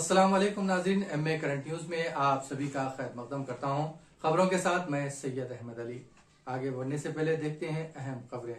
अस्सलाम वालेकुम नाज़रीन, MA करंट न्यूज़ में आप सभी का खैर मकदम करता हूं। खबरों के साथ मैं सैयद अहमद अली। आगे बढ़ने से पहले देखते हैं अहम खबरें।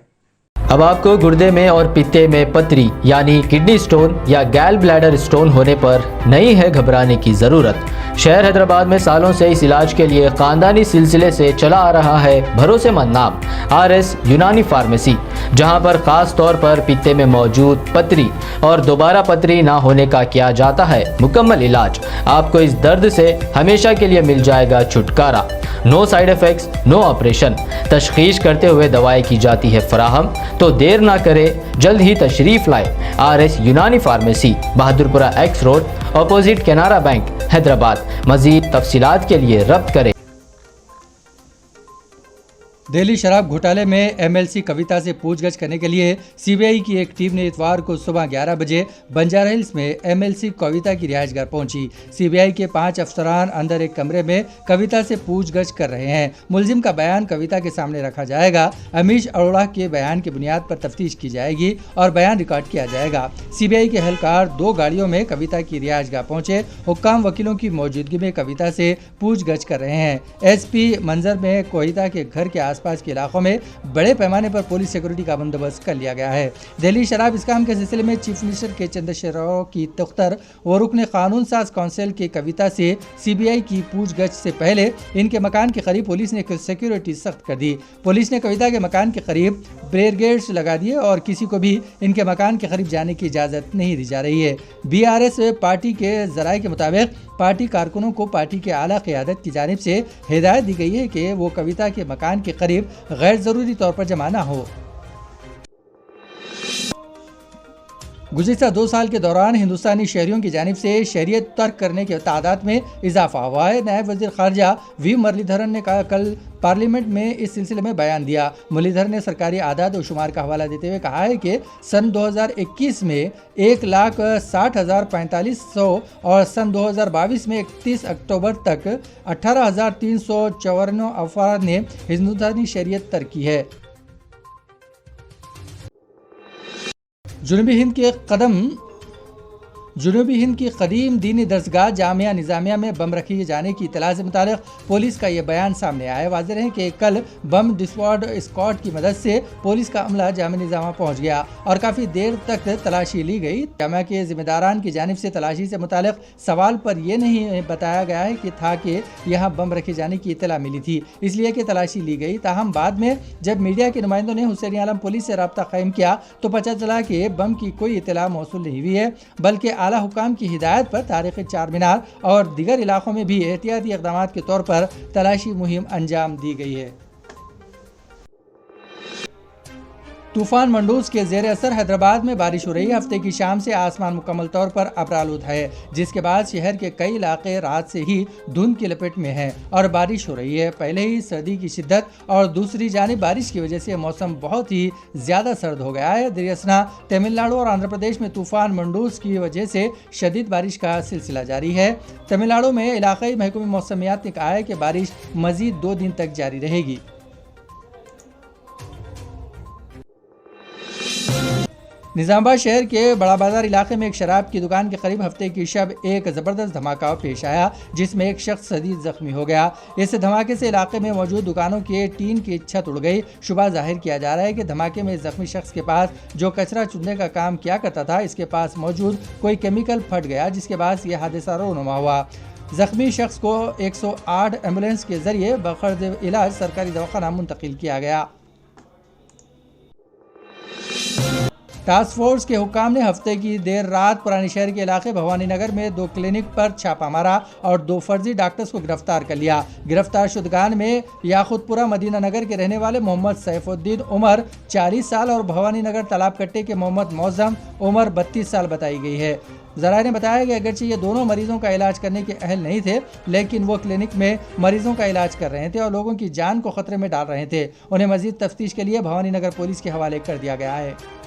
अब आपको गुर्दे में और पित्ते में पथरी यानी किडनी स्टोन या गैल ब्लैडर स्टोन होने पर नहीं है घबराने की ज़रूरत। शहर हैदराबाद में सालों से इस इलाज के लिए खानदानी सिलसिले से चला आ रहा है भरोसेमंद नाम RS यूनानी फार्मेसी, जहां पर खास तौर पर पित्ते में मौजूद पथरी और दोबारा पथरी ना होने का किया जाता है मुकम्मल इलाज। आपको इस दर्द से हमेशा के लिए मिल जाएगा छुटकारा। No side effects, no operation. तशखीस करते हुए दवाएं की जाती है फराहम, तो देर ना करें, जल्द ही तशरीफ लाए। RS यूनानी pharmacy, Bahadurpura X road, opposite Canara bank, Hyderabad. मजीद तफसीलात के लिए रब्त करें। दिल्ली शराब घोटाले में MLC कविता से पूछगछ करने के लिए CBI की एक टीम ने इतवार को सुबह 11 बजे बंजारा हिल्स में MLC कविता की रिहाइश घर पहुंची। CBI के 5 अफसरान अंदर एक कमरे में कविता से पूछगछ कर रहे हैं। मुलजिम का बयान कविता के सामने रखा जाएगा। अमीश अरोड़ा के बयान की बुनियाद पर तफ्तीश की जाएगी और बयान रिकॉर्ड किया जाएगा। CBI के एहलकार 2 गाड़ियों में कविता की रिहाइश गाह पहुंचे। हुक्काम वकीलों की मौजूदगी में कविता से पूछगछ कर रहे हैं। SP मंजर में कविता के घर के आसपास के इलाकों में बड़े पैमाने पर पुलिस सिक्योरिटी का बंदोबस्त कर लिया गया है। दिल्ली शराब स्कैम के सिलसिले में चीफ मिनिस्टर के चंद्रशेखर राव की दफ्तर और रुकने कानून साज काउंसिल की कविता से CBI की पूछगछ से पहले इनके मकान के करीब पुलिस ने सिक्योरिटी सख्त कर दी। पुलिस ने कविता के मकान के करीब बैरिकेड्स लगा दिए और किसी को भी इनके मकान के करीब जाने की इजाज़त नहीं दी जा रही है। BRS पार्टी के जराये के मुताबिक पार्टी कारकुनों को पार्टी के आला क़यादत की जानिब से हिदायत दी गई है कि वो कविता के मकान के करीब गैर ज़रूरी तौर पर जमा ना हो। गुज़िश्ता 2 साल के दौरान हिंदुस्तानी शहरियों की जानिब से शहरियत तर्क करने के तादाद में इजाफा हुआ है। नायब वज़ीर ख़ारजा V मुरलीधरन ने कल पार्लियामेंट में इस सिलसिले में बयान दिया। मुरलीधरन ने सरकारी आदाद और शुमार का हवाला देते हुए कहा है कि सन 2021 में 1,60,4500 और सन 2022 में 31 अक्टूबर तक 18,354 अफराद ने हिंदुस्तानी शहरियत तर्क की है। जुनूबी हिंद की कदीम दीनी दरसगाह जामिया निज़ामिया में बम रखे जाने की इत्तला से मुतालिक पुलिस का ये बयान सामने आया है। वाज़ेह है कि कल बम डिस्क्वाड स्क्वाड की मदद से पुलिस का अमला जामिया निज़ामिया पहुंच गया और काफ़ी देर तक तलाशी ली गई। जामिया के ज़िम्मेदारान की जानिब से तलाशी से मुतालिक सवाल पर यह नहीं बताया गया है कि यहाँ बम रखे जाने की इत्तला मिली थी, इसलिए कि तलाशी ली गई। ताहम बाद में जब मीडिया के नुमाइंदों ने हुसैन आलम पुलिस से रब्ता कायम किया तो पता चला कि बम की कोई इत्तला मौसूल नहीं हुई है, बल्कि आला हुकाम की हिदायत पर तारीख़ी चार मीनार और दीगर इलाकों में भी एहतियाती इक़दामात के तौर पर तलाशी मुहिम अंजाम दी गई है। तूफान मंडूस के ज़ेर असर हैदराबाद में बारिश हो रही है। हफ्ते की शाम से आसमान मुकम्मल तौर पर अबरालूद है, जिसके बाद शहर के कई इलाके रात से ही धुंध की लपेट में हैं और बारिश हो रही है। पहले ही सर्दी की शिद्दत और दूसरी जानिब बारिश की वजह से मौसम बहुत ही ज़्यादा सर्द हो गया है। दरअसल तमिलनाडु और आंध्र प्रदेश में तूफान मंडूस की वजह से शदीद बारिश का सिलसिला जारी है। तमिलनाडु में इलाकाई महकमे मौसमियात ने कहा है कि बारिश मज़ीद 2 दिन तक जारी रहेगी। निज़ामाबाद शहर के बड़ा बाजार इलाके में एक शराब की दुकान के करीब हफ्ते की शब एक ज़बरदस्त धमाका पेश आया, जिसमें एक शख्स शदीद जख्मी हो गया। इस धमाके से इलाके में मौजूद दुकानों के टीन की छत उड़ गई। शुबा जाहिर किया जा रहा है कि धमाके में जख्मी शख्स के पास जो कचरा चुनने का काम किया करता था, इसके पास मौजूद कोई केमिकल फट गया, जिसके बाद यह हादसा रोनुमा हुआ। जख्मी शख्स को 108 एम्बुलेंस के जरिए बखर्द इलाज सरकारी दवाखाना मुंतकिल किया गया। टास्क फोर्स के हुक्काम ने हफ्ते की देर रात पुरानी शहर के इलाके भवानी नगर में 2 क्लिनिक पर छापा मारा और 2 फर्जी डॉक्टर्स को गिरफ्तार कर लिया। गिरफ्तार शुदगान में याकुतपुरा मदीना नगर के रहने वाले मोहम्मद सैफुद्दीन उमर 40 साल और भवानी नगर तालाब कट्टे के मोहम्मद मौजम उमर 32 साल बताई गई है। ज़राए ने बताया कि अगरचे ये दोनों मरीजों का इलाज करने के अहल नहीं थे, लेकिन वो क्लिनिक में मरीजों का इलाज कर रहे थे और लोगों की जान को खतरे में डाल रहे थे। उन्हें मजीद तफ्तीश के लिए भवानी नगर पुलिस के हवाले कर दिया गया है।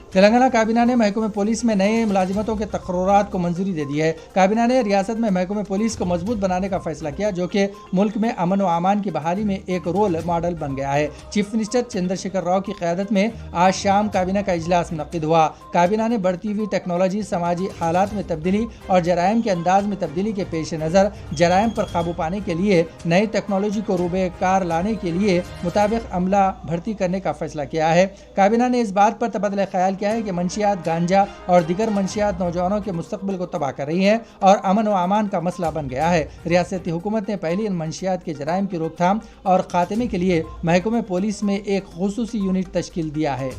तेलंगाना काबीना ने महकमे पुलिस में नए मुलाजिमतों के तकर्रुरात को मंजूरी दे दी है। काबीना ने रियासत में महकमे पुलिस को मजबूत बनाने का फैसला किया, जो कि मुल्क में अमन व अमान की बहाली में एक रोल मॉडल बन गया है। चीफ मिनिस्टर चंद्रशेखर राव की क़यादत में आज शाम काबीना का इजलास मुनक्किद हुआ। काबीना ने बढ़ती हुई टेक्नोलॉजी, समाजी हालात में तब्दीली और जराइम के अंदाज में तब्दीली के पेश नज़र जराइम पर काबू पाने के लिए नई टेक्नोलॉजी को रूबेकार लाने के लिए मुताबिक अमला भर्ती करने का फैसला किया है। काबीना ने इस बात पर तबादला ख्याल किया है कि मंशियात, गांजा और दीगर मंशियात नौजवानों के मुस्तकबिल को तबाह कर रही हैं और अमन व अमान का मसला बन गया है। रियासती हुकूमत ने पहले इन मंशियात के जराइम की रोकथाम और खात्मे के लिए महकमे पुलिस में एक खुसूसी यूनिट तश्कील दिया है।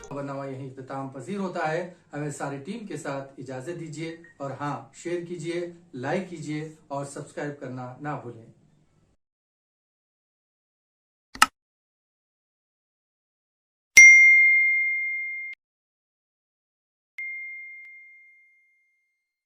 खबरनामा यही इख्तिताम पजीर होता है। हमें सारी टीम के साथ इजाजत दीजिए और हाँ, शेयर कीजिए, लाइक कीजिए और सब्सक्राइब करना ना भूलें।